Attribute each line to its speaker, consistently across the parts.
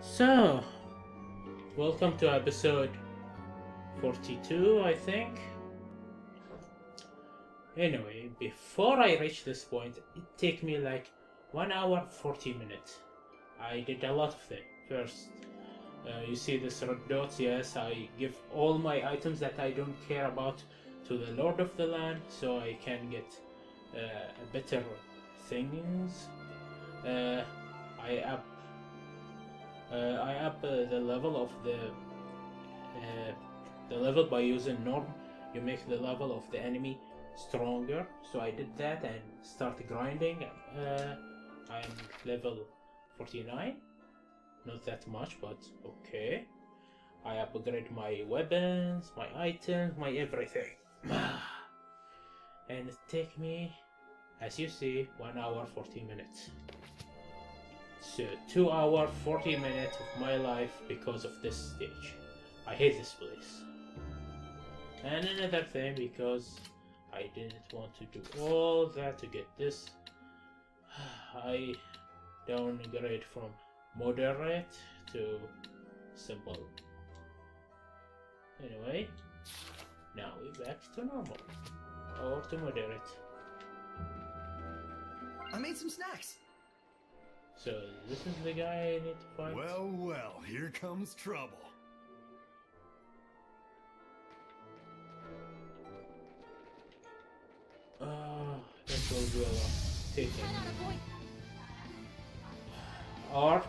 Speaker 1: So, welcome to episode 42, I think. Anyway, before I reach this point, it take me like 1 hour 40 minutes. I did a lot of things. First, you see this red dots, yes, I give all my items that I don't care about to the Lord of the Land, so I can get better things. I up the level of the level by using norm. You make the level of the enemy stronger. So I did that and start grinding. I'm level 49. Not that much, but okay. I upgrade my weapons, my items, my everything. And it take me, as you see, 1 hour 40 minutes. So 2 hour 40 minutes of my life because of this stage. I hate this place. And another thing, because I didn't want to do all that to get this, I downgrade from moderate to simple. Anyway, now we're back to normal or to moderate.
Speaker 2: I made some snacks.
Speaker 1: So this is the guy I need to fight.
Speaker 2: Well, here comes trouble.
Speaker 1: That will be a lot. Taking art.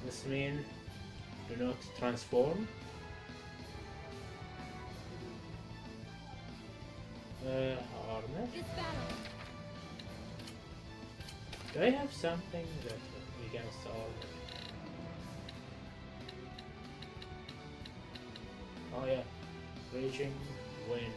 Speaker 1: This means do not transform. Armor. Do I have something that against armor? Oh yeah, raging wind.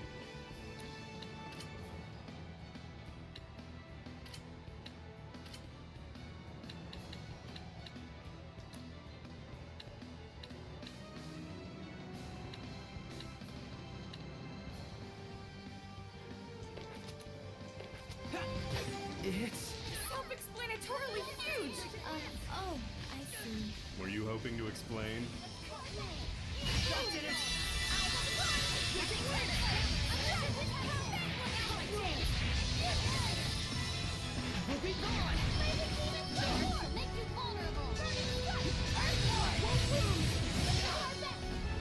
Speaker 2: It's
Speaker 3: self-explanatorily huge! Oh, I see.
Speaker 4: Were you hoping to explain?
Speaker 3: We'll be gone! Make you vulnerable!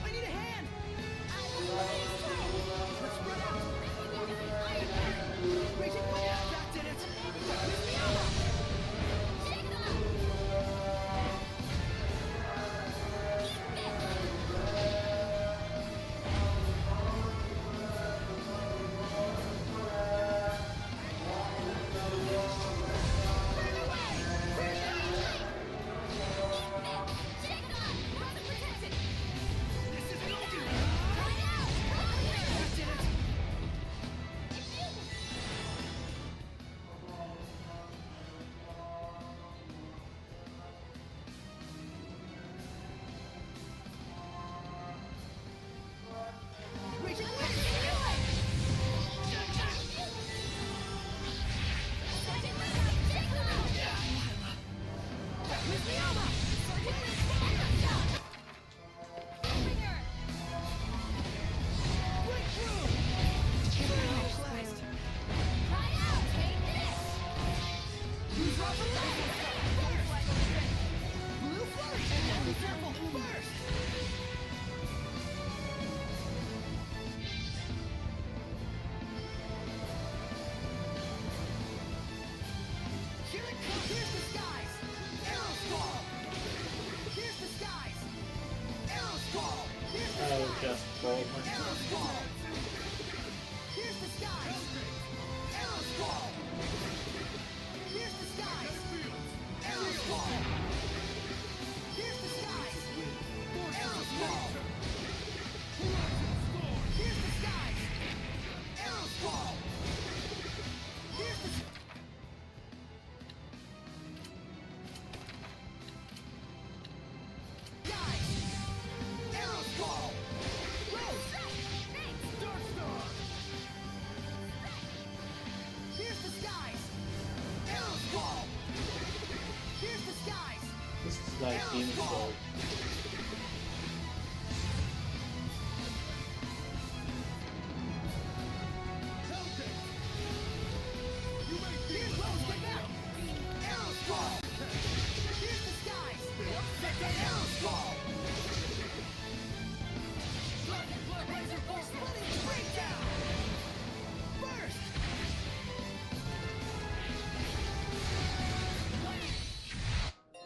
Speaker 2: I need a hand. Let's run out. Raging wind. That did it.
Speaker 1: like Demon's Soul.
Speaker 2: Here's Rose, get back! Arrow Squall! Here's the skies! Second Arrow Squall! Razor Bull splitting breakdown! Burst!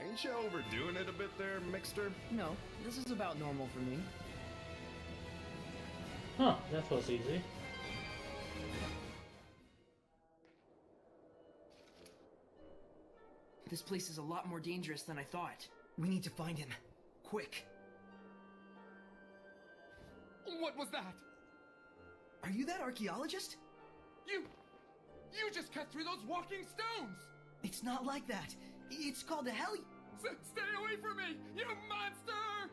Speaker 4: Ain't you overdoing it a bit there, Mixter?
Speaker 5: No, this is about normal for me.
Speaker 1: Huh, that was easy.
Speaker 5: This place is a lot more dangerous than I thought.
Speaker 2: We need to find him. Quick.
Speaker 6: What was that?
Speaker 2: Are you that archaeologist?
Speaker 6: You just cut through those walking stones!
Speaker 2: It's not like that. It's called a heli...
Speaker 6: Stay away from me, you monster!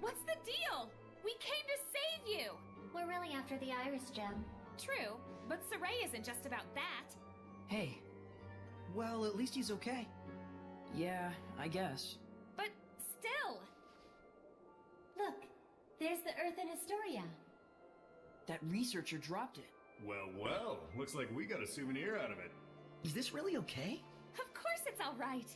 Speaker 3: What's the deal? We came to save you! We're really after the Iris Gem. True, but Saray isn't just about that.
Speaker 5: Hey,
Speaker 2: Well, at least he's okay.
Speaker 5: yeah, I guess.
Speaker 3: But still! Look, there's the Earth in Historia.
Speaker 5: That researcher dropped it.
Speaker 4: Well, looks like we got a souvenir out of it.
Speaker 2: Is this really okay?
Speaker 3: Of course it's all right.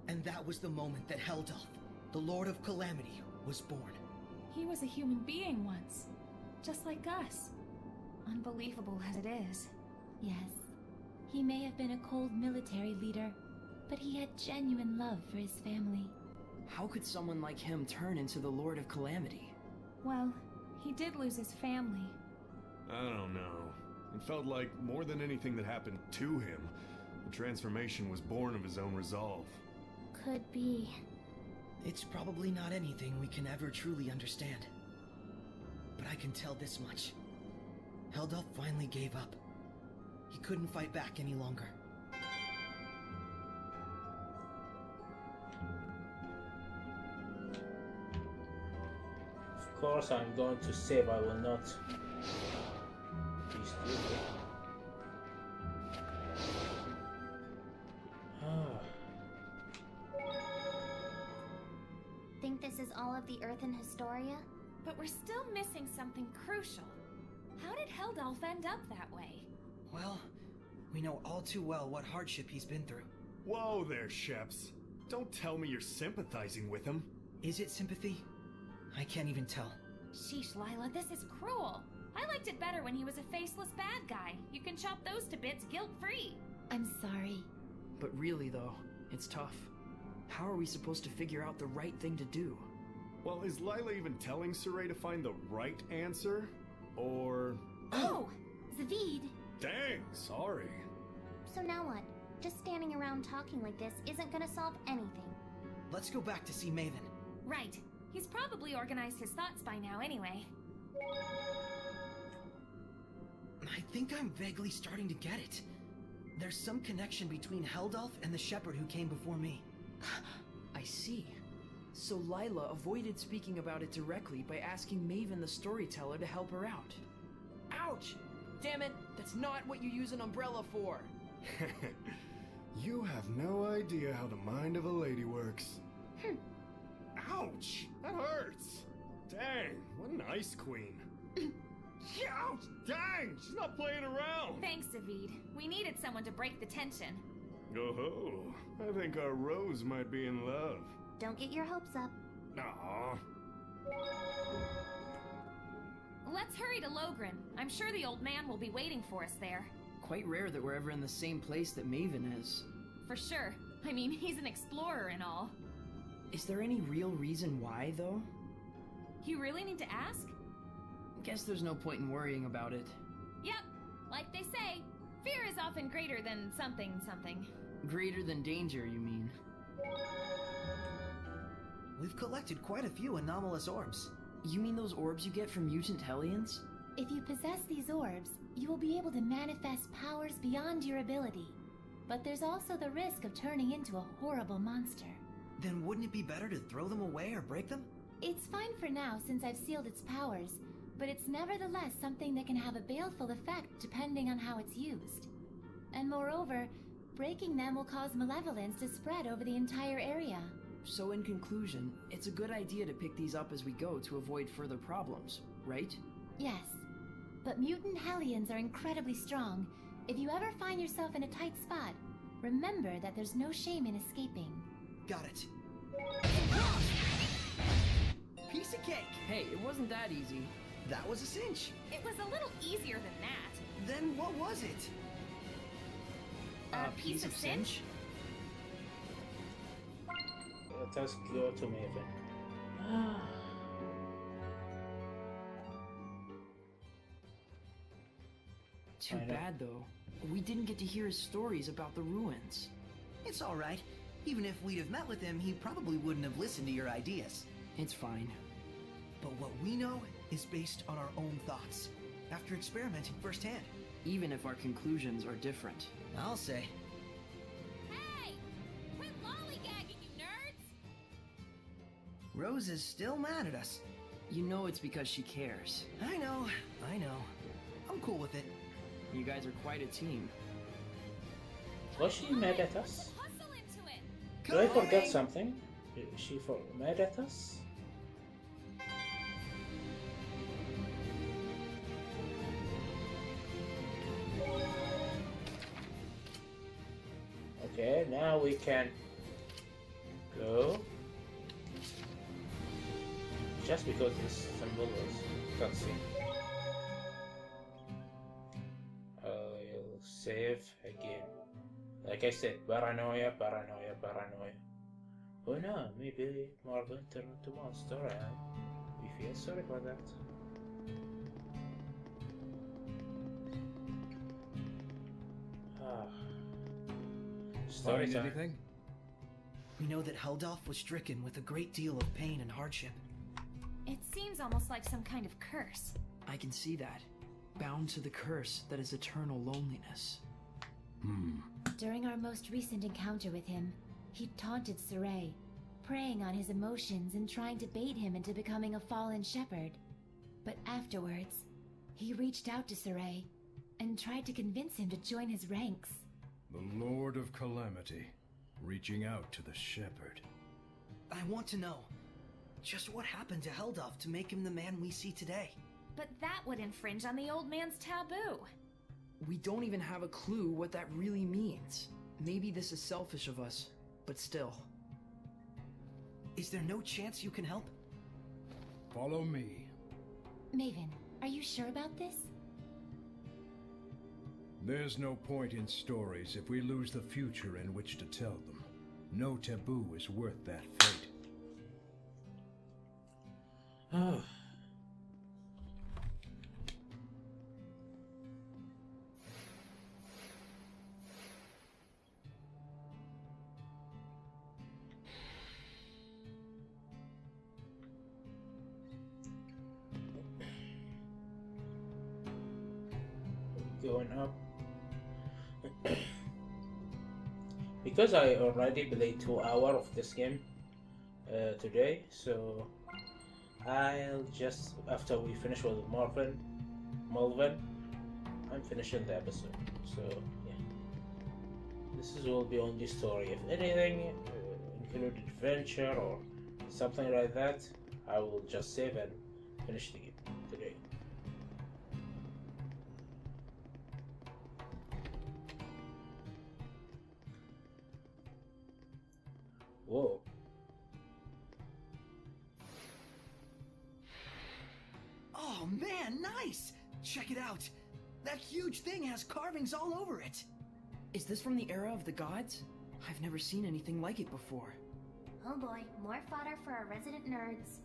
Speaker 2: And that was the moment that Heldolf, the Lord of Calamity, was born.
Speaker 7: He was a human being once, just like us. Unbelievable as it is.
Speaker 3: Yes, he may have been a cold military leader, but he had genuine love for his family.
Speaker 5: How could someone like him turn into the Lord of Calamity?
Speaker 7: Well, he did lose his family.
Speaker 4: I don't know. It felt like more than anything that happened to him, the transformation was born of his own resolve.
Speaker 3: Could be.
Speaker 2: It's probably not anything we can ever truly understand. But I can tell this much. Heldolf finally gave up. He couldn't fight back any longer.
Speaker 1: Of course I'm going to save, I will not be stupid.
Speaker 3: Think this is all of the Earth in Historia?
Speaker 7: But we're still missing something crucial. How did Heldolf end up that way?
Speaker 2: Well, we know all too well what hardship he's been through.
Speaker 4: Whoa there, Sheps. Don't tell me you're sympathizing with him.
Speaker 2: Is it sympathy? I can't even tell.
Speaker 7: Sheesh, Lila, this is cruel. I liked it better when he was a faceless bad guy. You can chop those to bits guilt-free.
Speaker 3: I'm sorry.
Speaker 5: But really, though, it's tough. How are we supposed to figure out the right thing to do?
Speaker 4: Well, is Lila even telling Saray to find the right answer? Or...
Speaker 3: Oh! Zavid!
Speaker 4: Dang, sorry.
Speaker 3: So now what? Just standing around talking like this isn't gonna solve anything.
Speaker 2: Let's go back to see Maven.
Speaker 7: Right. He's probably organized his thoughts by now anyway.
Speaker 2: I think I'm vaguely starting to get it. There's some connection between Heldolf and the shepherd who came before me.
Speaker 5: I see. So Lila avoided speaking about it directly by asking Maven the storyteller to help her out. Ouch! Damn it, that's not what you use an umbrella for!
Speaker 4: You have no idea how the mind of a lady works. Ouch! That hurt! Ice Queen. Ouch! Dang! She's not playing around!
Speaker 7: Thanks, David. We needed someone to break the tension.
Speaker 4: Oh, I think our Rose might be in love.
Speaker 3: Don't get your hopes up.
Speaker 4: Aww.
Speaker 7: Let's hurry to Logren. I'm sure the old man will be waiting for us there.
Speaker 5: Quite rare that we're ever in the same place that Maven is.
Speaker 7: For sure. I mean, he's an explorer and all.
Speaker 5: Is there any real reason why, though?
Speaker 7: You really need to ask?
Speaker 5: Guess there's no point in worrying about it.
Speaker 7: Yep. Like they say, fear is often greater than something.
Speaker 5: Greater than danger, you mean?
Speaker 2: We've collected quite a few anomalous orbs.
Speaker 5: You mean those orbs you get from mutant Hellions?
Speaker 3: If you possess these orbs, you will be able to manifest powers beyond your ability. But there's also the risk of turning into a horrible monster.
Speaker 2: Then wouldn't it be better to throw them away or break them?
Speaker 3: It's fine for now since I've sealed its powers, but it's nevertheless something that can have a baleful effect depending on how it's used. And moreover, breaking them will cause malevolence to spread over the entire area.
Speaker 5: So in conclusion, it's a good idea to pick these up as we go to avoid further problems, right?
Speaker 3: Yes, but mutant Hellions are incredibly strong. If you ever find yourself in a tight spot, remember that there's no shame in escaping.
Speaker 2: Got it. Piece of cake!
Speaker 5: Hey, it wasn't that easy.
Speaker 2: That was a cinch.
Speaker 7: It was a little easier than that.
Speaker 2: Then what was it?
Speaker 7: A piece of cinch?
Speaker 1: Let us go to Maven.
Speaker 5: Too
Speaker 1: I know.
Speaker 5: bad, though. We didn't get to hear his stories about the ruins.
Speaker 2: It's alright. Even if we'd have met with him, he probably wouldn't have listened to your ideas.
Speaker 5: It's fine.
Speaker 2: But what we know is based on our own thoughts, after experimenting firsthand.
Speaker 5: Even if our conclusions are different.
Speaker 2: I'll say.
Speaker 7: Hey! Quit lollygagging, you nerds!
Speaker 2: Rose is still mad at us.
Speaker 5: You know it's because she cares.
Speaker 2: I know. I'm cool with it.
Speaker 5: You guys are quite a team.
Speaker 1: Was she mad at us?
Speaker 7: Hustle into it!
Speaker 1: Do I forget something? Is she mad at us? Okay, now we can go. Just because this symbol was cutscene. I'll save again. Like I said, paranoia. Oh no, maybe Marvin turned into monster and we feel sorry for that. Story
Speaker 6: Find
Speaker 1: time.
Speaker 6: anything?
Speaker 2: We know that Heldolf was stricken with a great deal of pain and hardship.
Speaker 7: It seems almost like some kind of curse.
Speaker 5: I can see that. Bound to the curse that is eternal loneliness.
Speaker 3: During our most recent encounter with him, he taunted Saray, preying on his emotions and trying to bait him into becoming a fallen shepherd. But afterwards, he reached out to Saray and tried to convince him to join his ranks.
Speaker 6: The Lord of Calamity, reaching out to the shepherd.
Speaker 2: I want to know, just what happened to Heldolf to make him the man we see today?
Speaker 7: But that would infringe on the old man's taboo.
Speaker 5: We don't even have a clue what that really means. Maybe this is selfish of us, but still.
Speaker 2: Is there no chance you can help?
Speaker 6: Follow me.
Speaker 3: Maven, are you sure about this?
Speaker 6: There's no point in stories if we lose the future in which to tell them. No taboo is worth that fate.
Speaker 1: Oh. Going up. Because I already played 2 hours of this game today, so I'll just, after we finish with Malvin, I'm finishing the episode. So yeah, this will be only story. If anything include adventure or something like that, I will just save and finish the game. today. Whoa.
Speaker 2: Oh man, nice! Check it out. That huge thing has carvings all over it.
Speaker 5: Is this from the era of the gods? I've never seen anything like it before.
Speaker 3: Oh boy, more fodder for our resident nerds.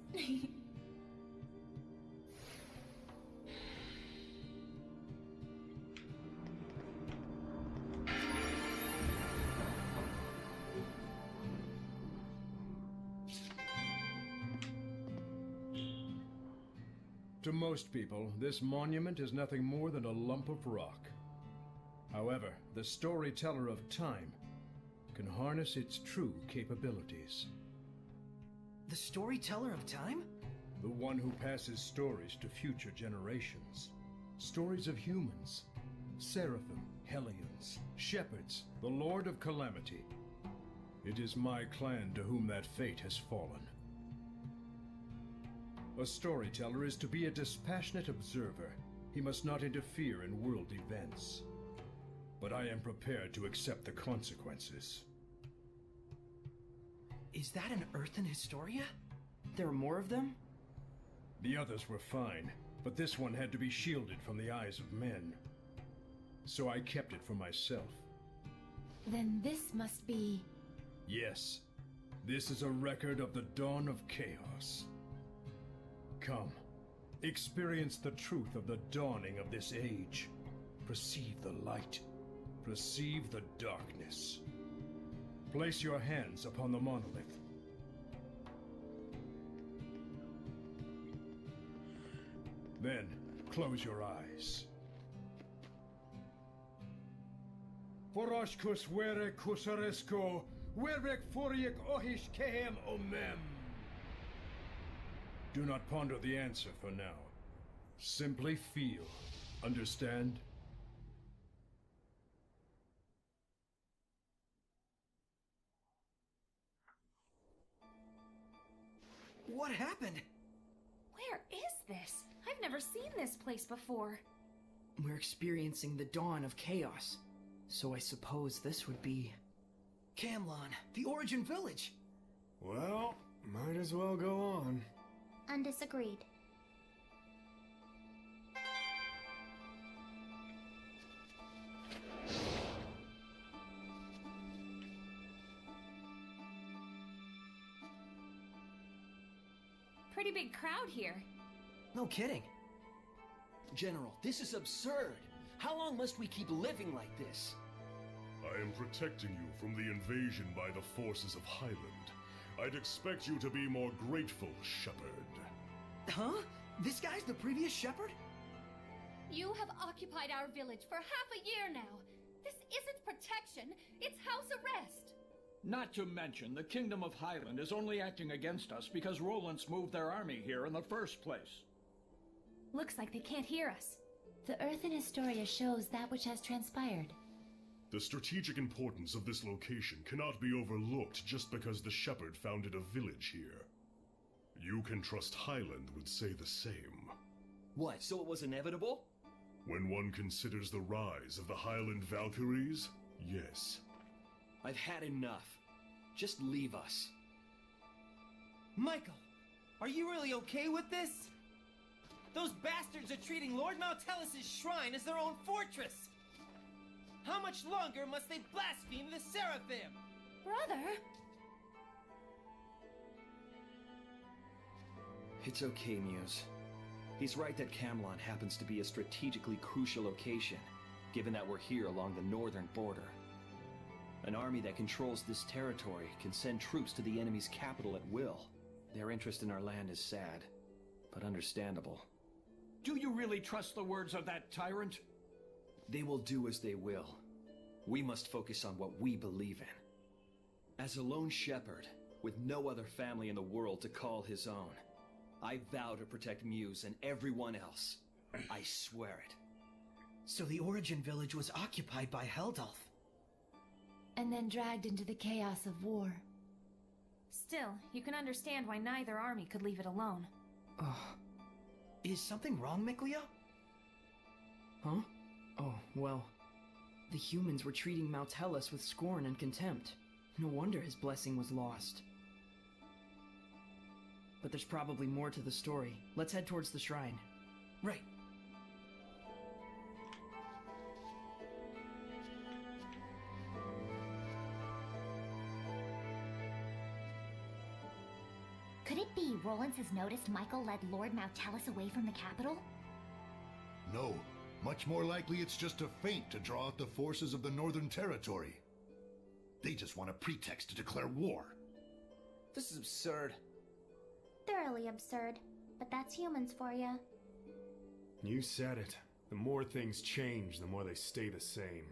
Speaker 6: To most people, this monument is nothing more than a lump of rock. However, the storyteller of time can harness its true capabilities.
Speaker 2: The storyteller of time?
Speaker 6: The one who passes stories to future generations. Stories of humans, seraphim, hellions, shepherds, the Lord of Calamity. It is my clan to whom that fate has fallen. A storyteller is to be a dispassionate observer. He must not interfere in world events. But I am prepared to accept the consequences.
Speaker 2: Is that an Earthen Historia?
Speaker 5: There are more of them?
Speaker 6: The others were fine, but this one had to be shielded from the eyes of men. So I kept it for myself.
Speaker 3: Then this must be...
Speaker 6: Yes, this is a record of the dawn of chaos. Come, experience the truth of the dawning of this age. Perceive the light. Perceive the darkness. Place your hands upon the monolith. Then, close your eyes. Foroshkus were kusaresko, werek foriek ohish kehem omem. Do not ponder the answer for now. Simply feel. Understand?
Speaker 2: What happened?
Speaker 7: Where is this? I've never seen this place before.
Speaker 5: We're experiencing the dawn of chaos. So I suppose this would be...
Speaker 2: Camlon, the Origin Village.
Speaker 4: Well, might as well go on.
Speaker 3: Undisagreed.
Speaker 7: Pretty big crowd here.
Speaker 2: No kidding. General, this is absurd. How long must we keep living like this?
Speaker 4: I am protecting you from the invasion by the forces of Highland. I'd expect you to be more grateful, Shepherd.
Speaker 2: Huh? This guy's the previous shepherd?
Speaker 8: You have occupied our village for half a year now. This isn't protection, it's house arrest.
Speaker 9: Not to mention, the Kingdom of Highland is only acting against us because Roland's moved their army here in the first place.
Speaker 7: Looks like they can't hear us.
Speaker 3: The Earthen Historia shows that which has transpired.
Speaker 4: The strategic importance of this location cannot be overlooked just because the Shepherd founded a village here. You can trust Highland would say the same.
Speaker 2: What, so it was inevitable?
Speaker 4: When one considers the rise of the Highland Valkyries, yes.
Speaker 2: I've had enough. Just leave us. Michael, are you really okay with this? Those bastards are treating Lord Maltellus' shrine as their own fortress! How much longer must they blaspheme the Seraphim?
Speaker 7: Brother?
Speaker 5: It's okay, Muse. He's right that Camlon happens to be a strategically crucial location, given that we're here along the northern border. An army that controls this territory can send troops to the enemy's capital at will. Their interest in our land is sad, but understandable.
Speaker 9: Do you really trust the words of that tyrant?
Speaker 5: They will do as they will. We must focus on what we believe in. As a lone shepherd, with no other family in the world to call his own, I vow to protect Muse and everyone else. I swear it.
Speaker 2: So the Origin Village was occupied by Heldalf.
Speaker 3: And then dragged into the chaos of war.
Speaker 7: Still, you can understand why neither army could leave it alone.
Speaker 5: Ugh.
Speaker 2: Is something wrong, Mikleo?
Speaker 5: Huh? Oh, well. The humans were treating Mautellus with scorn and contempt. No wonder his blessing was lost. But there's probably more to the story. Let's head towards the shrine.
Speaker 2: Right.
Speaker 3: Could it be Rollins has noticed Michael led Lord Mautellus away from the capital?
Speaker 10: No. Much more likely it's just a feint to draw out the forces of the Northern Territory. They just want a pretext to declare war.
Speaker 11: This is absurd.
Speaker 3: Thoroughly absurd, but that's humans for you.
Speaker 12: You said it. The more things change, the more they stay the same.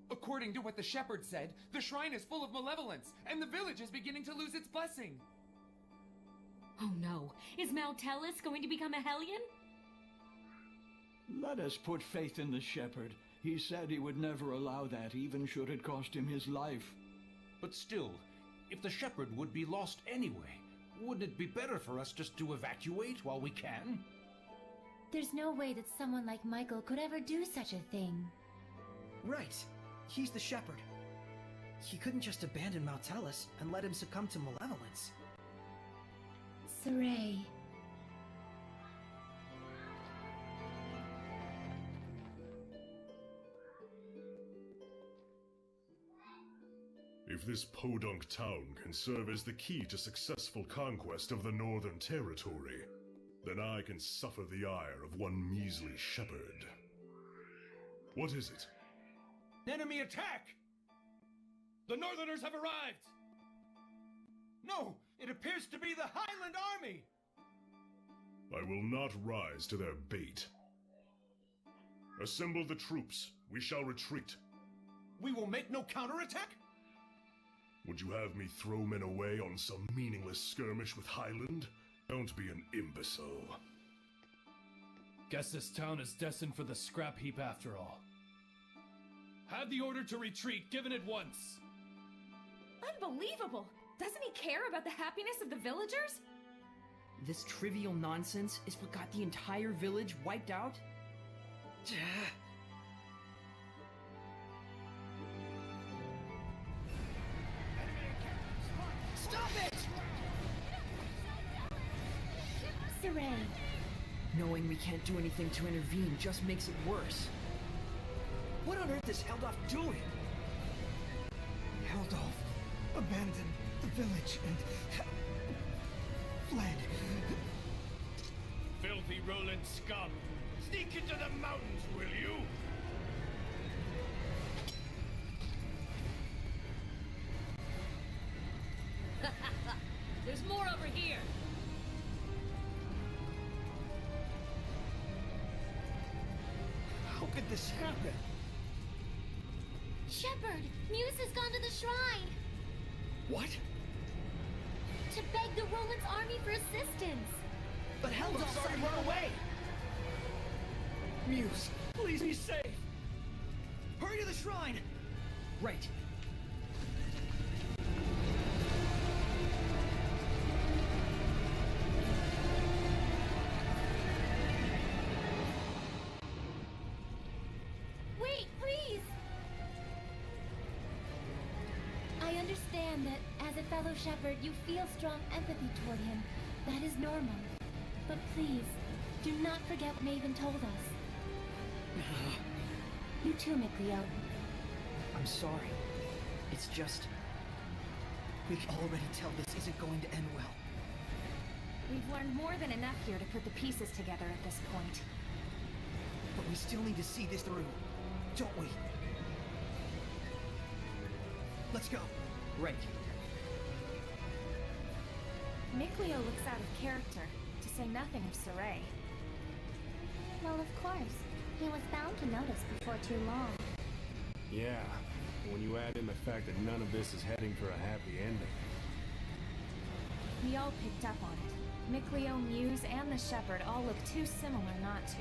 Speaker 11: According to what the shepherd said, the shrine is full of malevolence, and the village is beginning to lose its blessing.
Speaker 7: Oh no, is Mautellus going to become a Hellion?
Speaker 9: Let us put faith in the shepherd. He said he would never allow that, even should it cost him his life.
Speaker 13: But still, if the shepherd would be lost anyway, wouldn't it be better for us just to evacuate while we can?
Speaker 3: There's no way that someone like Michael could ever do such a thing.
Speaker 2: Right. He's the shepherd. He couldn't just abandon Mautellus and let him succumb to malevolence.
Speaker 3: Saray.
Speaker 4: If this podunk town can serve as the key to successful conquest of the Northern Territory, then I can suffer the ire of one measly shepherd. What is it?
Speaker 11: Enemy attack! The Northerners have arrived! No, it appears to be the Highland Army!
Speaker 4: I will not rise to their bait. Assemble the troops. We shall retreat.
Speaker 11: We will make no counterattack?
Speaker 4: Would you have me throw men away on some meaningless skirmish with Highland? Don't be an imbecile.
Speaker 6: Guess this town is destined for the scrap heap after all. Have the order to retreat given at once.
Speaker 7: Unbelievable! Doesn't he care about the happiness of the villagers?
Speaker 5: This trivial nonsense is what got the entire village wiped out?
Speaker 2: Stop it!
Speaker 3: Saray.
Speaker 5: Knowing we can't do anything to intervene just makes it worse.
Speaker 2: What on earth is Heldolf doing?
Speaker 14: Heldolf abandoned the village and fled.
Speaker 6: Filthy Roland scum! Sneak into the mountains, will you?
Speaker 7: There's more over here!
Speaker 14: How could this happen?
Speaker 3: Shepherd, Muse has gone to the shrine.
Speaker 2: What?
Speaker 3: To beg the Roland's army for assistance.
Speaker 2: But Heldolf's already run away!
Speaker 6: Muse, please be safe!
Speaker 2: Hurry to the shrine!
Speaker 5: Right.
Speaker 3: Wait, please! I understand that as a fellow shepherd, you feel strong empathy toward him. That is normal. But please, do not forget what Maven told us. You too, Mikleo.
Speaker 5: I'm sorry. It's just...
Speaker 2: We can already tell this isn't going to end well.
Speaker 7: We've learned more than enough here to put the pieces together at this point.
Speaker 2: But we still need to see this through, don't we? Let's go.
Speaker 5: Right.
Speaker 7: Mikleo looks out of character, to say nothing of Saray.
Speaker 3: Well, of course. He was bound to notice before too long.
Speaker 12: Yeah, when you add in the fact that none of this is heading for a happy ending.
Speaker 7: We all picked up on it. Mikleo, Muse, and the shepherd all look too similar not to.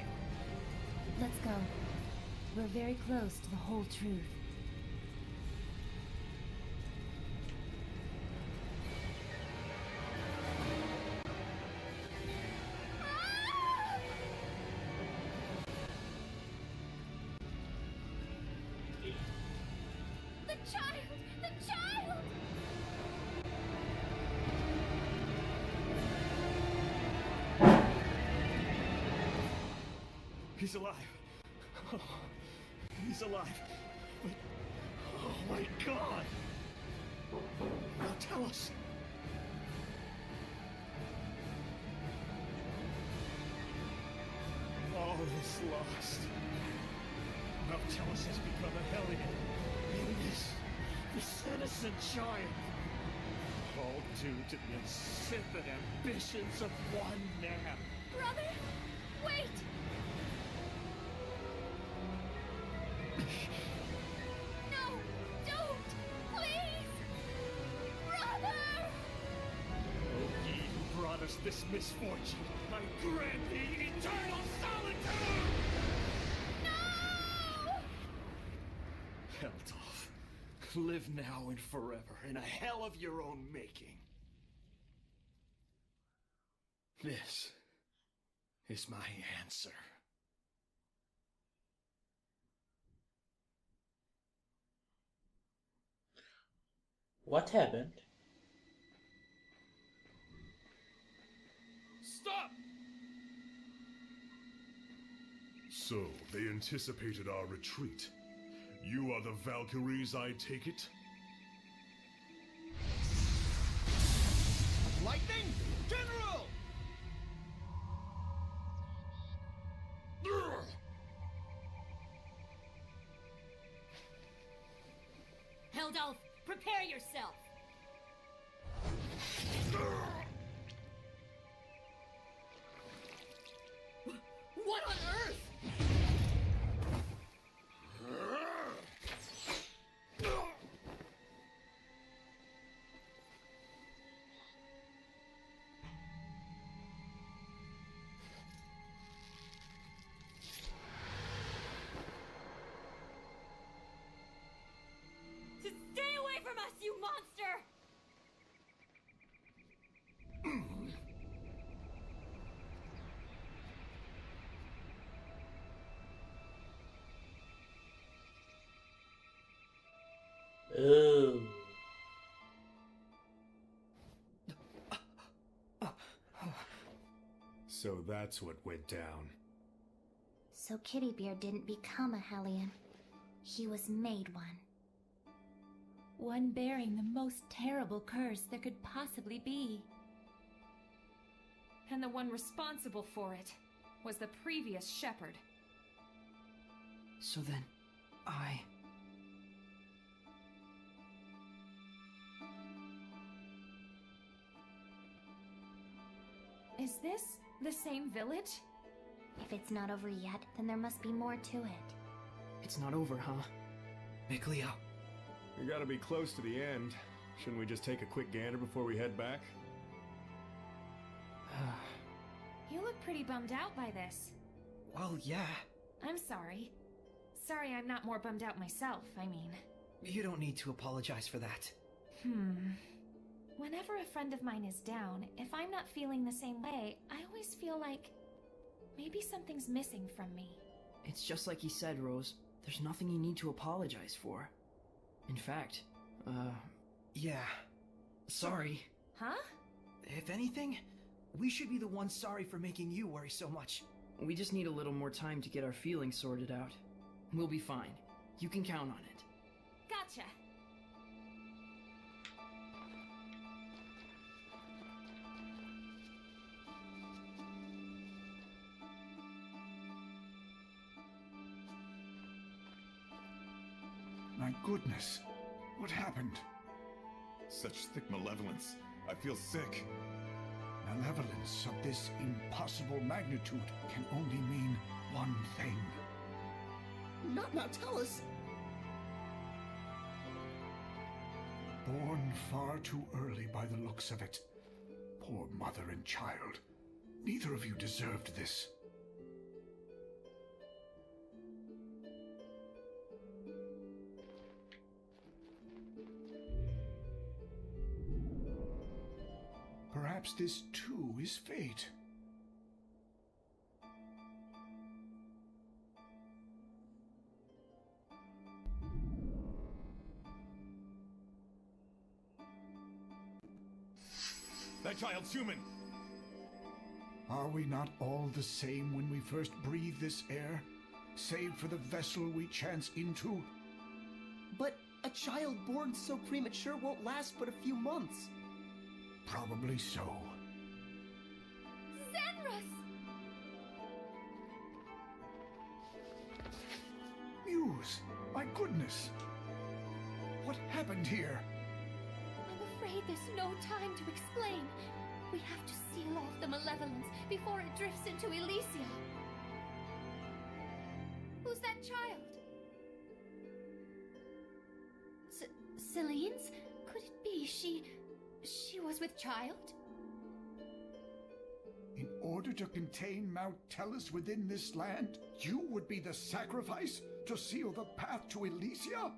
Speaker 3: Let's go. we're very close to the whole truth.
Speaker 8: The child! The child!
Speaker 14: He's alive. Oh, he's alive. But, oh my God! Now tell us. All is lost. Now tell us has become a hellion. And this innocent child. All due to the insipid ambitions of one man.
Speaker 8: Brother, wait! No, don't! Please! Brother!
Speaker 14: O ye who brought us this misfortune, I grant thee eternal solitude!
Speaker 8: No!
Speaker 14: Heldolf, live now and forever in a hell of your own making. This is my answer.
Speaker 1: What happened?
Speaker 11: Stop!
Speaker 4: So, they anticipated our retreat. You are the Valkyries, I take it?
Speaker 11: Lightning! General!
Speaker 8: Heldolf, prepare yourself! What on earth? Stay away from us, you monster!
Speaker 1: Oh.
Speaker 12: So that's what went down.
Speaker 3: So Kittybeard didn't become a Hellion. He was made one. One bearing the most terrible curse there could possibly be.
Speaker 7: And the one responsible for it was the previous shepherd.
Speaker 5: So then,
Speaker 7: Is this the same village?
Speaker 3: If it's not over yet, then there must be more to it.
Speaker 5: It's not over, huh? Mikleo.
Speaker 12: We gotta be close to the end. Shouldn't we just take a quick gander before we head back?
Speaker 7: You look pretty bummed out by this.
Speaker 2: Well, yeah.
Speaker 7: I'm sorry. Sorry I'm not more bummed out myself, I mean.
Speaker 2: You don't need to apologize for that.
Speaker 7: Whenever a friend of mine is down, if I'm not feeling the same way, I always feel like maybe something's missing from me.
Speaker 5: It's just like he said, Rose. There's nothing you need to apologize for. In fact,
Speaker 2: Yeah. Sorry.
Speaker 7: Huh?
Speaker 2: If anything, we should be the ones sorry for making you worry so much.
Speaker 5: we just need a little more time to get our feelings sorted out. We'll be fine. You can count on it.
Speaker 7: Gotcha.
Speaker 14: My goodness. What happened?
Speaker 15: Such thick malevolence. I feel sick.
Speaker 14: Malevolence of this impossible magnitude can only mean one thing.
Speaker 16: Now tell us.
Speaker 14: Born far too early by the looks of it. Poor mother and child. Neither of you deserved this.
Speaker 17: Perhaps this too is fate.
Speaker 11: That child's human!
Speaker 17: Are we not all the same when we first breathe this air? Save for the vessel we chance into?
Speaker 16: But a child born so premature won't last but a few months.
Speaker 17: Probably so.
Speaker 8: Zenrus!
Speaker 17: Muse! My goodness! What happened here?
Speaker 8: I'm afraid there's no time to explain. We have to seal off the malevolence before it drifts into Elysia. Who's that child? Celine's? Could it be she was with child?
Speaker 17: In order to contain Mount Tellus within this land, you would be the sacrifice to seal the path to Elysia?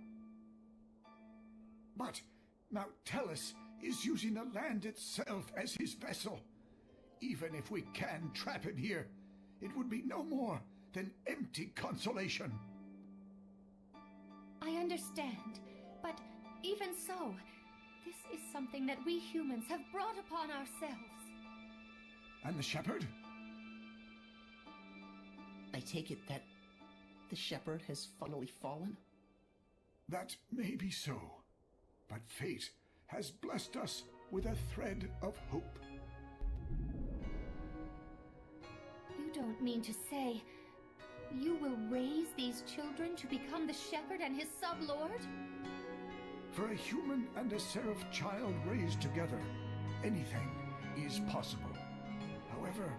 Speaker 17: But Mount Tellus is using the land itself as his vessel. Even if we can trap him here, it would be no more than empty consolation.
Speaker 8: I understand, but even so, this is something that we humans have brought upon ourselves.
Speaker 17: And the shepherd?
Speaker 16: I take it that the shepherd has finally fallen?
Speaker 17: That may be so, but fate has blessed us with a thread of hope.
Speaker 8: You don't mean to say you will raise these children to become the shepherd and his sub-lord?
Speaker 17: For a human and a seraph child raised together, anything is possible. However,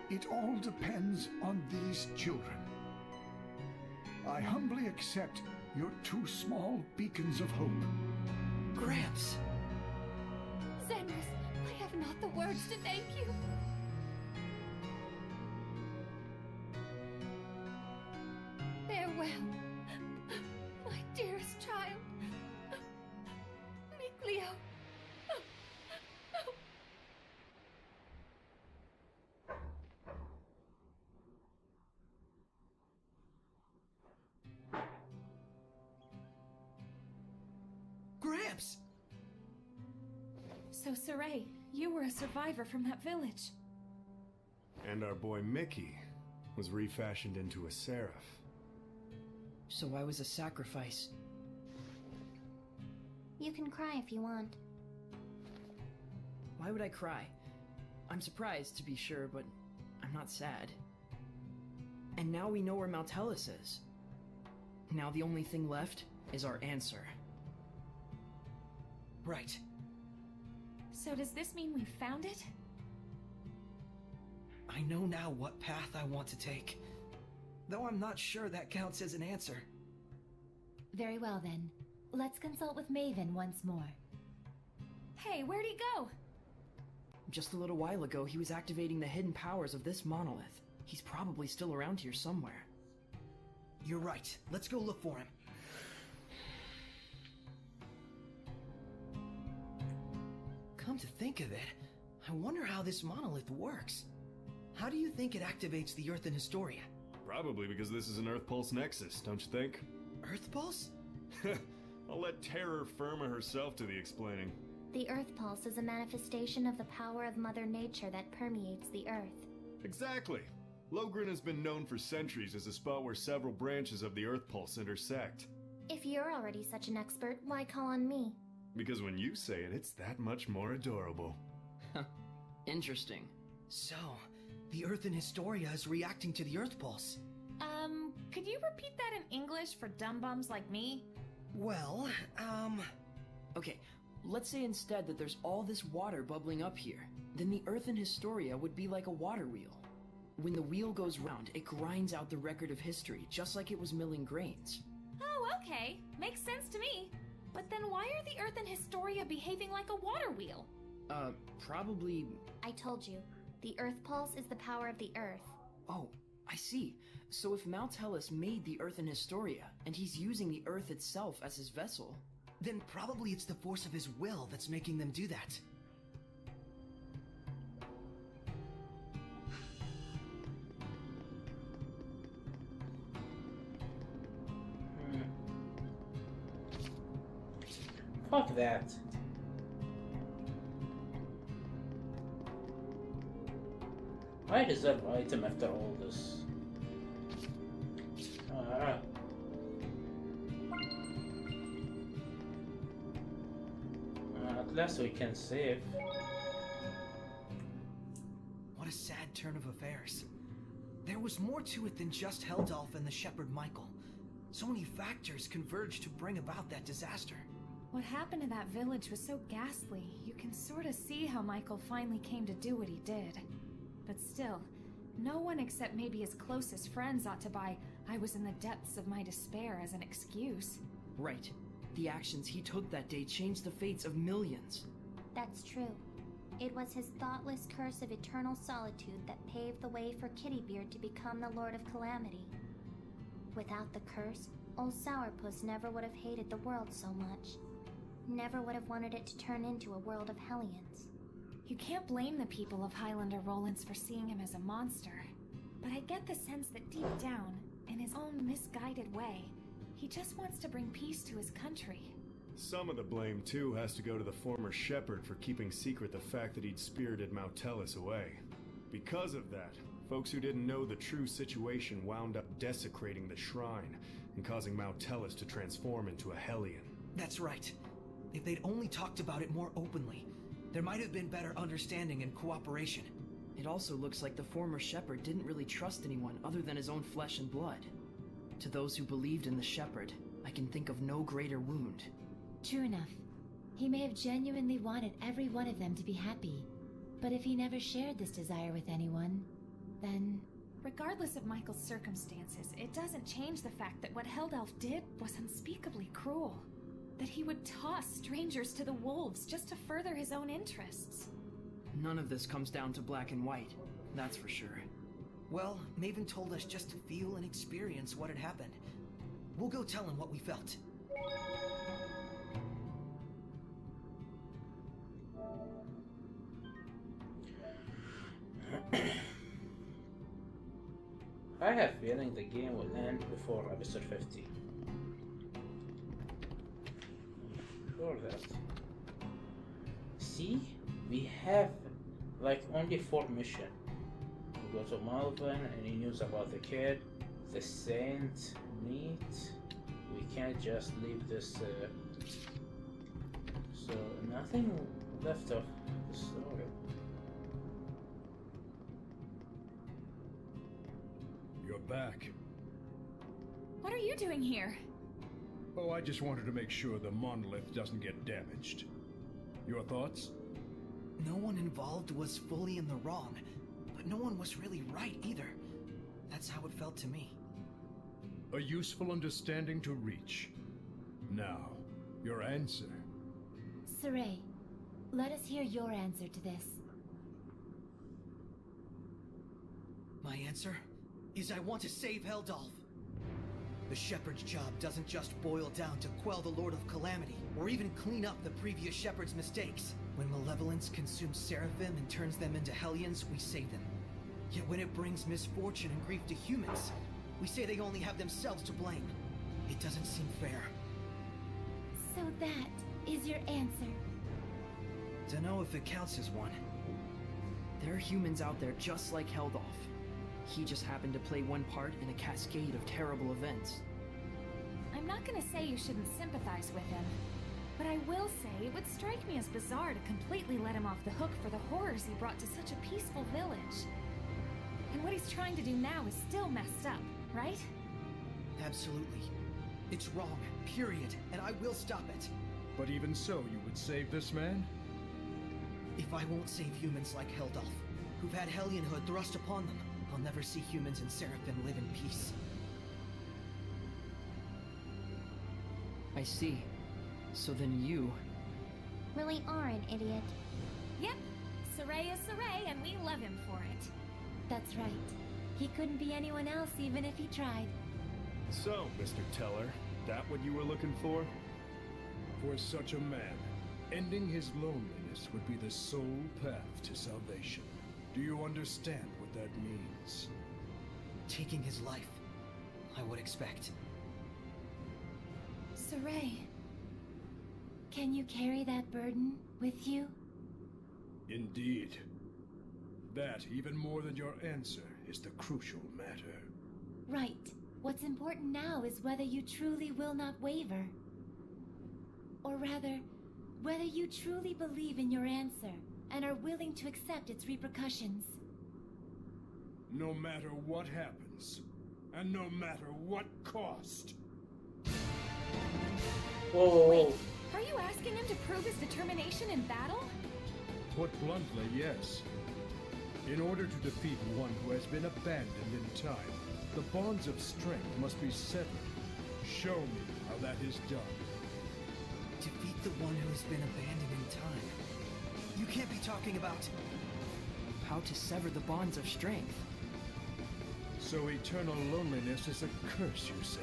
Speaker 17: it all depends on these children. I humbly accept your two small beacons of hope.
Speaker 2: Gramps!
Speaker 8: Zenrus, I have not the words to thank you. Farewell, my dearest child. Mikleo.
Speaker 2: Gramps!
Speaker 7: So, Saray, you were a survivor from that village.
Speaker 12: And our boy Mickey was refashioned into a seraph.
Speaker 5: So I was a sacrifice.
Speaker 3: You can cry if you want.
Speaker 5: Why would I cry? I'm surprised, to be sure, but I'm not sad. And now we know where Mount Tellus is. Now the only thing left is our answer.
Speaker 2: Right.
Speaker 7: So does this mean we found it?
Speaker 2: I know now what path I want to take. Though I'm not sure that counts as an answer.
Speaker 3: Very well then. Let's consult with Maven once more.
Speaker 7: Hey, where'd he go?
Speaker 5: Just a little while ago, he was activating the hidden powers of this monolith. He's probably still around here somewhere.
Speaker 2: You're right. Let's go look for him. Come to think of it, I wonder how this monolith works. How do you think it activates the Earth in Historia?
Speaker 12: Probably because this is an Earth Pulse Nexus, don't you think?
Speaker 2: Earth Pulse?
Speaker 12: I'll let Terror Firma herself do the explaining.
Speaker 3: The Earth Pulse is a manifestation of the power of Mother Nature that permeates the Earth.
Speaker 12: Exactly. Logren has been known for centuries as a spot where several branches of the Earth Pulse intersect.
Speaker 3: If you're already such an expert, why call on me?
Speaker 12: Because when you say it, it's that much more adorable.
Speaker 5: Interesting.
Speaker 2: So, the Earth in Historia is reacting to the Earth Pulse.
Speaker 7: Could you repeat that in English for dumb bums like me?
Speaker 2: Well,
Speaker 5: Okay, let's say instead that there's all this water bubbling up here. Then the Earth in Historia would be like a water wheel. When the wheel goes round, it grinds out the record of history, just like it was milling grains.
Speaker 7: Oh, okay. Makes sense to me. But then why are the Earth and Historia behaving like a water wheel?
Speaker 5: Probably...
Speaker 3: I told you. The Earth Pulse is the power of the Earth.
Speaker 5: Oh, I see. So if Mount Tellus made the Earth in Historia, and he's using the Earth itself as his vessel...
Speaker 2: Then probably it's the force of his will that's making them do that.
Speaker 1: Fuck that. I deserve item after all this. At last we can save.
Speaker 2: What a sad turn of affairs. There was more to it than just Heldolf and the shepherd Michael. So many factors converged to bring about that disaster.
Speaker 7: What happened to that village was so ghastly, you can sort of see how Michael finally came to do what he did. But still, no one except maybe his closest friends ought to buy "I was in the depths of my despair" as an excuse.
Speaker 5: Right. The actions he took that day changed the fates of millions.
Speaker 18: That's true. It was his thoughtless curse of eternal solitude that paved the way for Kittybeard to become the Lord of Calamity. Without the curse, old Sourpuss never would have hated the world so much. Never would have wanted it to turn into a world of Hellions.
Speaker 7: You can't blame the people of Highlander Rollins for seeing him as a monster. But I get the sense that deep down, in his own misguided way, he just wants to bring peace to his country.
Speaker 12: Some of the blame, too, has to go to the former shepherd for keeping secret the fact that he'd spirited Mautelis away. Because of that, folks who didn't know the true situation wound up desecrating the shrine and causing Mautelis to transform into a Hellion.
Speaker 2: That's right. If they'd only talked about it more openly, there might have been better understanding and cooperation.
Speaker 5: It also looks like the former shepherd didn't really trust anyone other than his own flesh and blood. To those who believed in the shepherd, I can think of no greater wound.
Speaker 3: True enough. He may have genuinely wanted every one of them to be happy. But if he never shared this desire with anyone, then...
Speaker 7: Regardless of Michael's circumstances, it doesn't change the fact that what Heldolf did was unspeakably cruel. That he would toss strangers to the wolves just to further his own interests.
Speaker 5: None of this comes down to black and white, that's for sure.
Speaker 2: Well, Maven told us just to feel and experience what had happened. We'll go tell him what we felt.
Speaker 1: I have a feeling the game will end before episode 50. I'm sure that. See? We have like only 4 missions. We go to Malvern, any news about the kid, the saint, meet. We can't just leave this, so nothing left of the story.
Speaker 6: You're back.
Speaker 7: What are you doing here?
Speaker 6: Oh, I just wanted to make sure the monolith doesn't get damaged. Your thoughts?
Speaker 2: No one involved was fully in the wrong, but no one was really right either. That's how it felt to me.
Speaker 6: A useful understanding to reach. Now, your answer.
Speaker 3: Saray, let us hear your answer to this.
Speaker 2: My answer is I want to save Heldolf. The shepherd's job doesn't just boil down to quell the Lord of Calamity, or even clean up the previous shepherd's mistakes. When malevolence consumes Seraphim and turns them into Hellions, we save them. Yet when it brings misfortune and grief to humans, we say they only have themselves to blame. It doesn't seem fair.
Speaker 3: So that is your answer?
Speaker 2: Dunno if it counts as one.
Speaker 5: There are humans out there just like Heldolf. He just happened to play one part in a cascade of terrible events.
Speaker 7: I'm not gonna say you shouldn't sympathize with him, but I will say it would strike me as bizarre to completely let him off the hook for the horrors he brought to such a peaceful village. And what he's trying to do now is still messed up, right?
Speaker 2: Absolutely. It's wrong, period, and I will stop it.
Speaker 6: But even so, you would save this man?
Speaker 2: If I won't save humans like Heldolf, who've had Hellionhood thrust upon them, I'll never see humans and Seraphim live in peace.
Speaker 5: I see. So then you...
Speaker 18: really are an idiot.
Speaker 7: Yep. Saray is Saray, and we love him for it.
Speaker 3: That's right. He couldn't be anyone else even if he tried.
Speaker 12: So, Mr. Teller, that what you were looking for?
Speaker 6: For such a man, ending his loneliness would be the sole path to salvation. Do you understand what that means?
Speaker 2: Taking his life, I would expect.
Speaker 7: Saray.
Speaker 3: Can you carry that burden with you?
Speaker 6: Indeed. That, even more than your answer, is the crucial matter.
Speaker 3: Right. What's important now is whether you truly will not waver. Or rather, whether you truly believe in your answer and are willing to accept its repercussions.
Speaker 6: No matter what happens, and no matter what cost.
Speaker 1: Whoa.
Speaker 7: Wait, are you asking him to prove his determination in battle?
Speaker 6: Put bluntly, yes. In order to defeat one who has been abandoned in time, the bonds of strength must be severed. Show me how that is done.
Speaker 2: Defeat the one who has been abandoned in time. You can't be talking about
Speaker 5: How to sever the bonds of strength.
Speaker 6: So eternal loneliness is a curse, you say?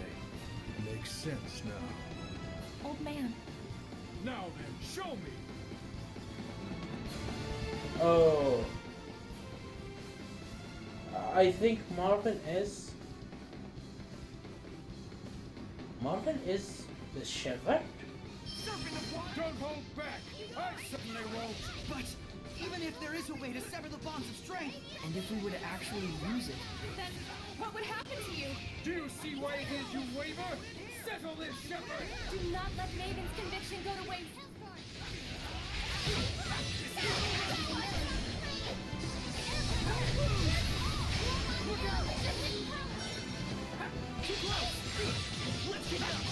Speaker 6: Makes sense now.
Speaker 7: Old man.
Speaker 6: Now then, show me!
Speaker 1: Oh. I think Marvin is the shepherd?
Speaker 11: Don't hold back! I certainly won't!
Speaker 2: But even if there is a way to sever the bonds of strength...
Speaker 5: And if we were to actually use it...
Speaker 7: Then what would happen to you?
Speaker 11: Do you see why it is you waver? Settle this, shepherd!
Speaker 7: Do not let Maven's conviction go to waste.
Speaker 11: Look out! Too close! Let's get out!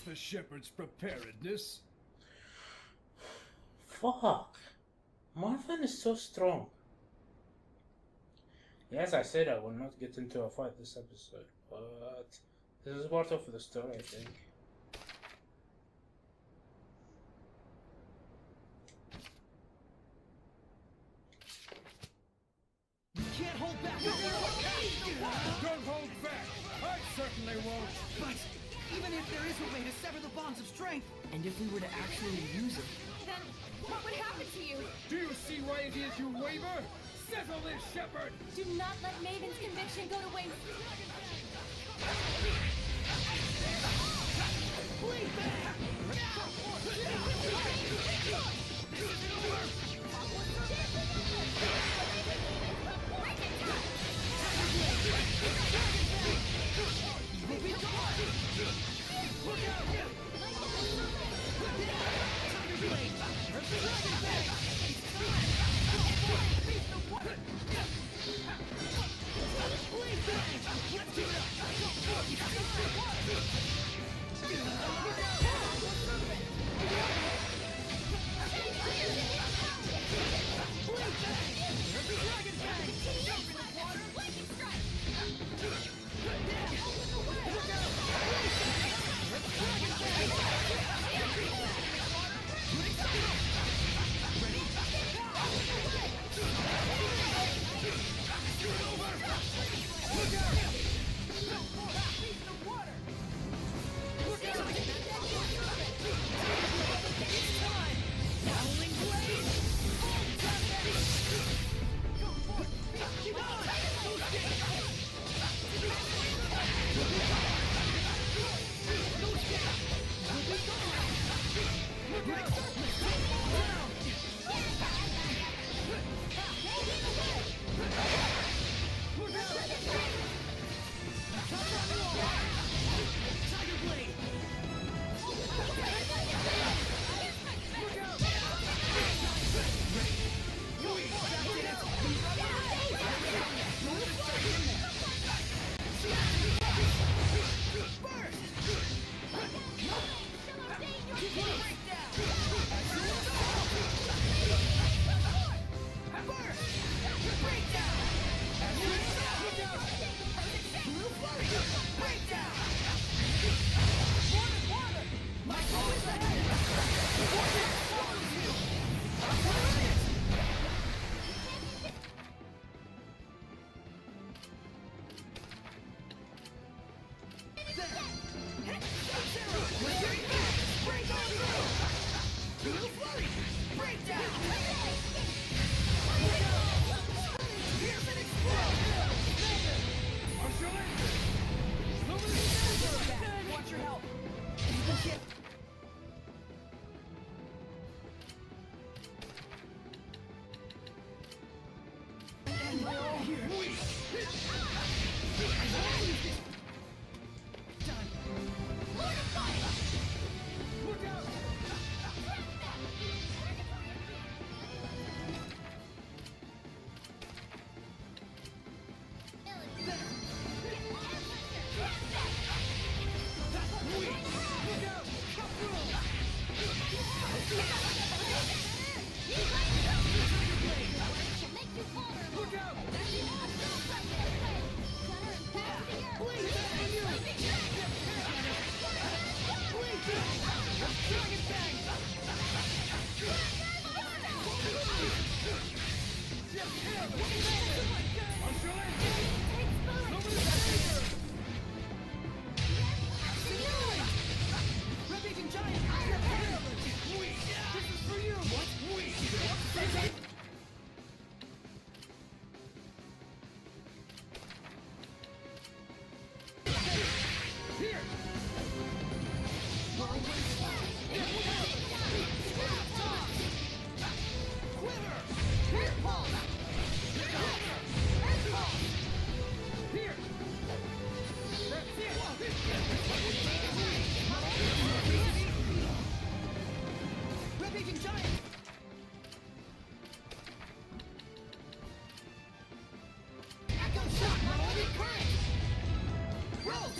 Speaker 6: The shepherd's preparedness.
Speaker 1: Fuck. Marvin is so strong. Yes, I said I will not get into a fight this episode, but this is part of the story, I think.
Speaker 2: You can't hold back!
Speaker 6: Don't hold back! I certainly won't!
Speaker 2: But even if there is a way to sever the bonds of strength...
Speaker 5: And if we were to actually use it...
Speaker 7: Then what would happen to you?
Speaker 6: Do you see why it is you waver? Settle this, Shepherd!
Speaker 3: Do not let Maven's conviction go to waste.
Speaker 2: Bleed back!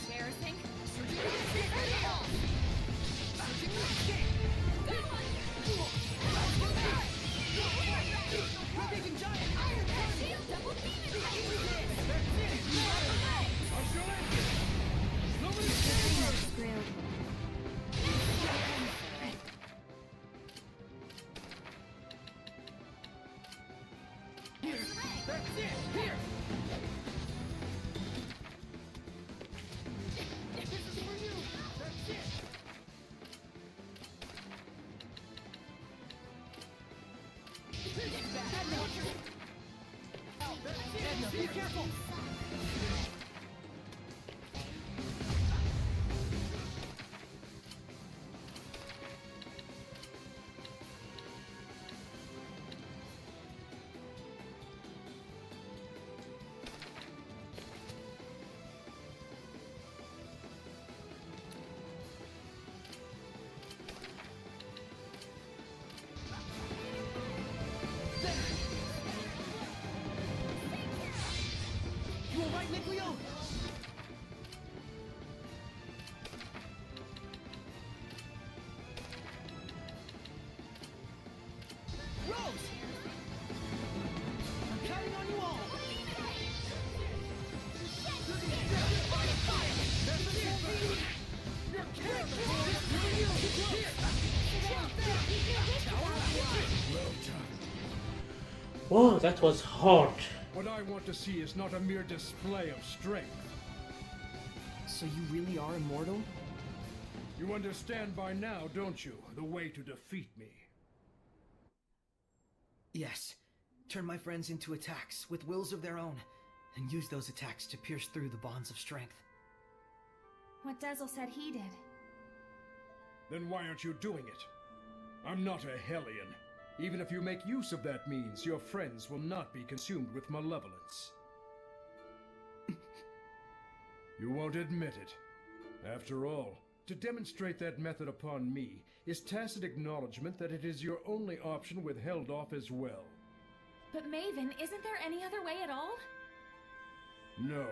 Speaker 7: Embarrassing.
Speaker 1: Whoa, that was hard.
Speaker 6: What I want to see is not a mere display of strength.
Speaker 5: So you really are immortal?
Speaker 6: You understand by now, don't you, the way to defeat me?
Speaker 2: Yes. Turn my friends into attacks with wills of their own, and use those attacks to pierce through the bonds of strength.
Speaker 7: What Dezel said he did.
Speaker 6: Then why aren't you doing it? I'm not a Hellion. Even if you make use of that means, your friends will not be consumed with malevolence. You won't admit it. After all, to demonstrate that method upon me is tacit acknowledgement that it is your only option with Heldolf as well.
Speaker 7: But Maven, isn't there any other way at all?
Speaker 6: No.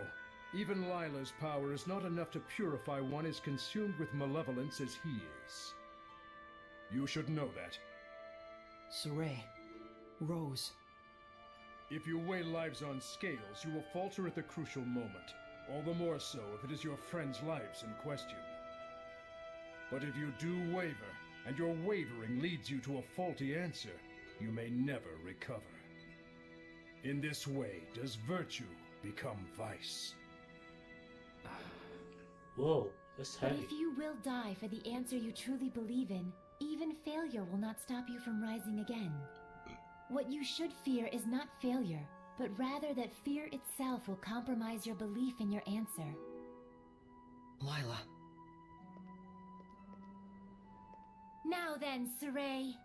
Speaker 6: Even Lila's power is not enough to purify one as consumed with malevolence as he is. You should know that.
Speaker 5: Sorey. Rose.
Speaker 6: If you weigh lives on scales, you will falter at the crucial moment. All the more so if it is your friends' lives in question. But if you do waver, and your wavering leads you to a faulty answer, you may never recover. In this way does virtue become vice.
Speaker 1: Whoa, that's
Speaker 3: But
Speaker 1: heavy.
Speaker 3: if you will die for the answer you truly believe in, even failure will not stop you from rising again. What you should fear is not failure, but rather that fear itself will compromise your belief in your answer.
Speaker 2: Lila.
Speaker 3: Now then, Sorey.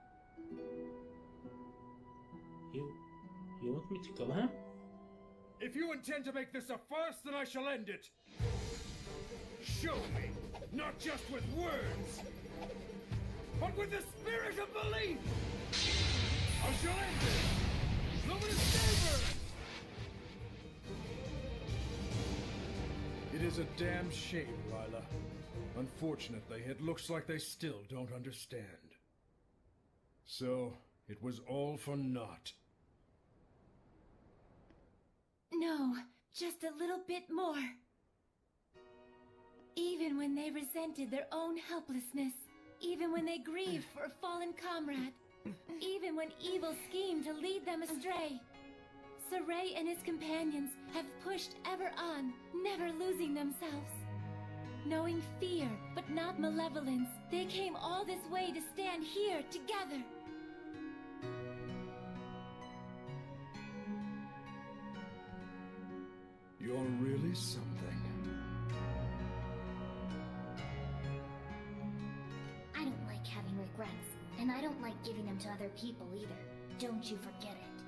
Speaker 1: You want me to kill him?
Speaker 6: If you intend to make this a farce, then I shall end it. Show me, not just with words, but with the spirit of belief. I shall end it. Luminous Saber! It is a damn shame, Lila. Unfortunately, it looks like they still don't understand. So, it was all for naught.
Speaker 3: No, just a little bit more. Even when they resented their own helplessness, even when they grieved for a fallen comrade, even when evil schemed to lead them astray, Sorey and his companions have pushed ever on, never losing themselves. Knowing fear, but not malevolence, they came all this way to stand here together.
Speaker 6: You're really something.
Speaker 18: I don't like having regrets, and I don't like giving them to other people either. Don't you forget it.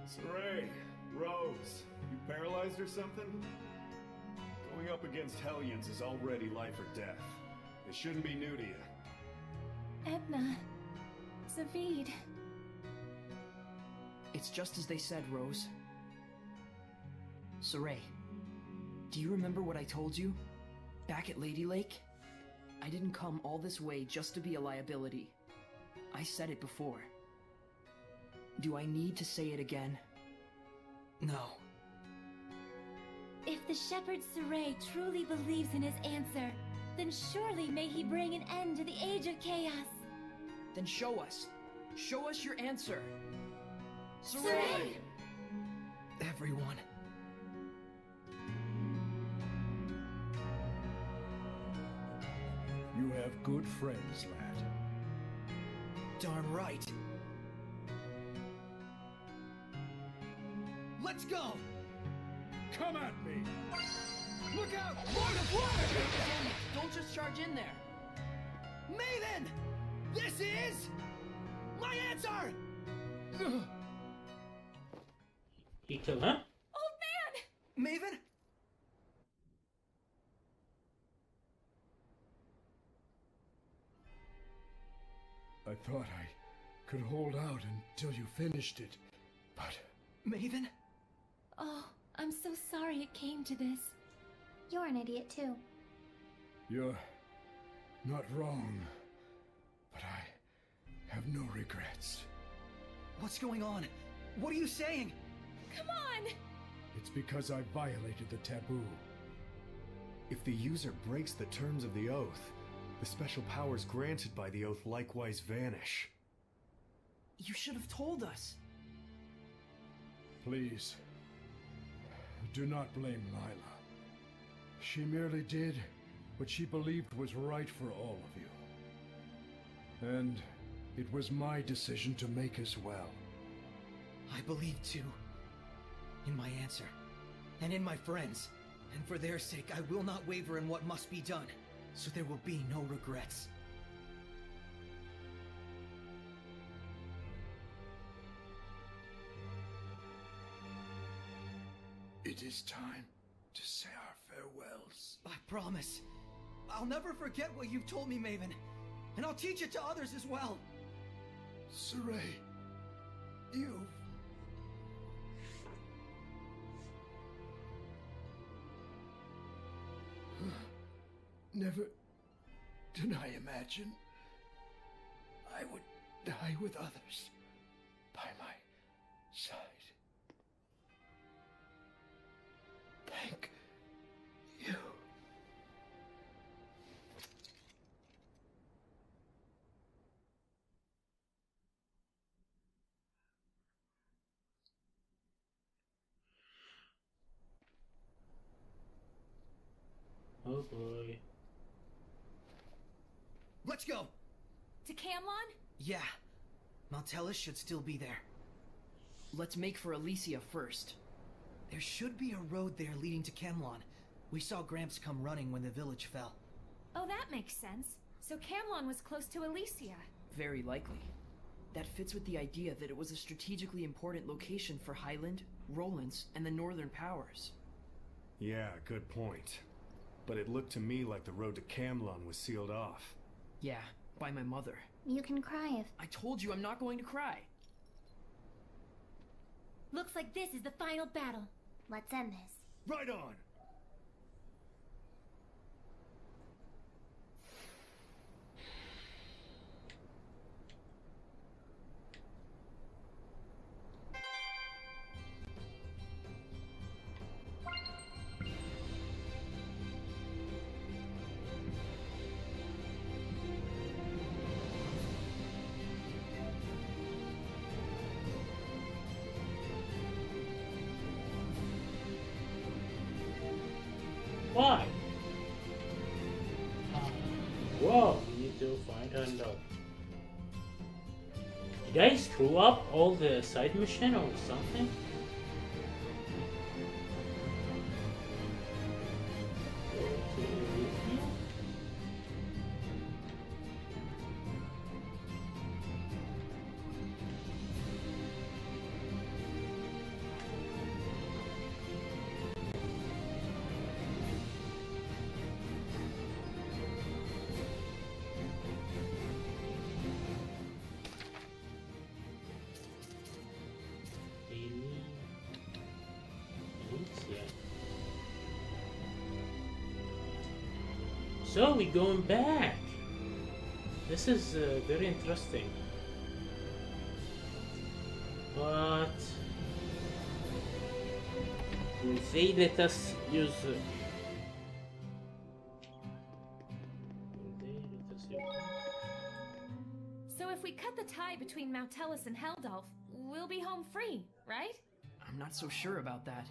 Speaker 12: Sorey, Rose, you paralyzed or something? Going up against Hellions is already life or death. It shouldn't be new to you.
Speaker 7: Edna. Zavid.
Speaker 5: It's just as they said, Rose. Sorey, do you remember what I told you? Back at Lady Lake? I didn't come all this way just to be a liability. I said it before. Do I need to say it again?
Speaker 2: No.
Speaker 3: If the shepherd Sorey truly believes in his answer, then surely may he bring an end to the Age of Chaos.
Speaker 5: Then show us. Show us your answer.
Speaker 3: Sorey!
Speaker 2: Everyone.
Speaker 6: You have good friends, lad.
Speaker 2: Darn right. Let's go!
Speaker 6: Come at me!
Speaker 2: Look out! Lord of Water!
Speaker 5: Don't just charge in there.
Speaker 2: Maven! This is my answer!
Speaker 1: He killed him?
Speaker 7: Old man!
Speaker 2: Maven?
Speaker 6: I thought I could hold out until you finished it, but...
Speaker 2: Maven?
Speaker 3: Oh, I'm so sorry it came to this.
Speaker 18: You're an idiot too.
Speaker 6: You're not wrong, but I have no regrets.
Speaker 2: What's going on? What are you saying?
Speaker 7: Come on!
Speaker 6: It's because I violated the taboo.
Speaker 12: If the user breaks the terms of the oath, the special powers granted by the oath likewise vanish.
Speaker 5: You should have told us.
Speaker 6: Please, do not blame Lila. She merely did what she believed was right for all of you. And it was my decision to make as well.
Speaker 2: I believe too. In my answer. And in my friends. And for their sake, I will not waver in what must be done. So there will be no regrets.
Speaker 6: It is time to say our farewells.
Speaker 2: I promise. I'll never forget what you've told me, Maven. And I'll teach it to others as well.
Speaker 6: Saray, you... Never did I imagine I would die with others by my side. Thank you.
Speaker 1: Oh boy.
Speaker 2: Let's go!
Speaker 7: To Camlon?
Speaker 2: Yeah. Maltellus should still be there.
Speaker 5: Let's make for Elysia first.
Speaker 2: There should be a road there leading to Camlon. We saw Gramps come running when the village fell.
Speaker 7: Oh, that makes sense. So Camlon was close to Elysia.
Speaker 5: Very likely. That fits with the idea that it was a strategically important location for Highland, Rollins, and the Northern Powers.
Speaker 12: Yeah, good point. But it looked to me like the road to Camlon was sealed off.
Speaker 5: Yeah, by my mother.
Speaker 18: You can cry if...
Speaker 5: I told you I'm not going to cry.
Speaker 3: Looks like this is the final battle.
Speaker 18: Let's end this.
Speaker 6: Right on!
Speaker 1: Why? Whoa, we need to find her note. Did I screw up all the side mission or something? So we're going back. This is very interesting. But will they let us use? Will they let us use?
Speaker 7: So if we cut the tie between Maltellus and Heldolf, we'll be home free, right?
Speaker 5: I'm not so sure about that.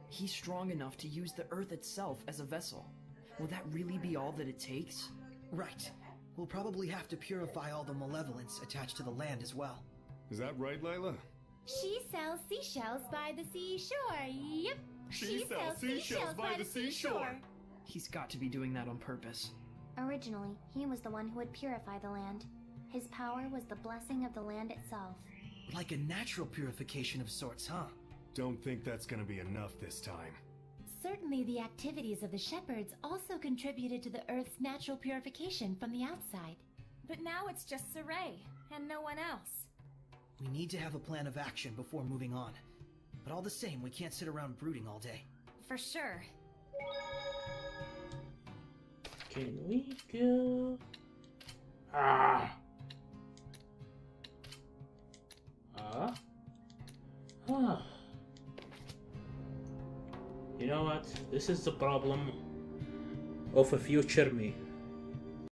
Speaker 5: He's strong enough to use the Earth itself as a vessel. Will that really be all that it takes?
Speaker 2: Right. We'll probably have to purify all the malevolence attached to the land as well.
Speaker 12: Is that right, Layla?
Speaker 3: She sells seashells by the seashore. Yep.
Speaker 12: She sells seashells by the seashore.
Speaker 5: He's got to be doing that on purpose.
Speaker 18: Originally, he was the one who would purify the land. His power was the blessing of the land itself.
Speaker 2: Like a natural purification of sorts, huh?
Speaker 12: Don't think that's gonna be enough this time.
Speaker 3: Certainly the activities of the shepherds also contributed to the Earth's natural purification from the outside.
Speaker 7: But now it's just Saray, and no one else.
Speaker 2: We need to have a plan of action before moving on. But all the same, we can't sit around brooding all day.
Speaker 7: For sure.
Speaker 1: Can we go? Ah. You know what? This is the problem of a future me.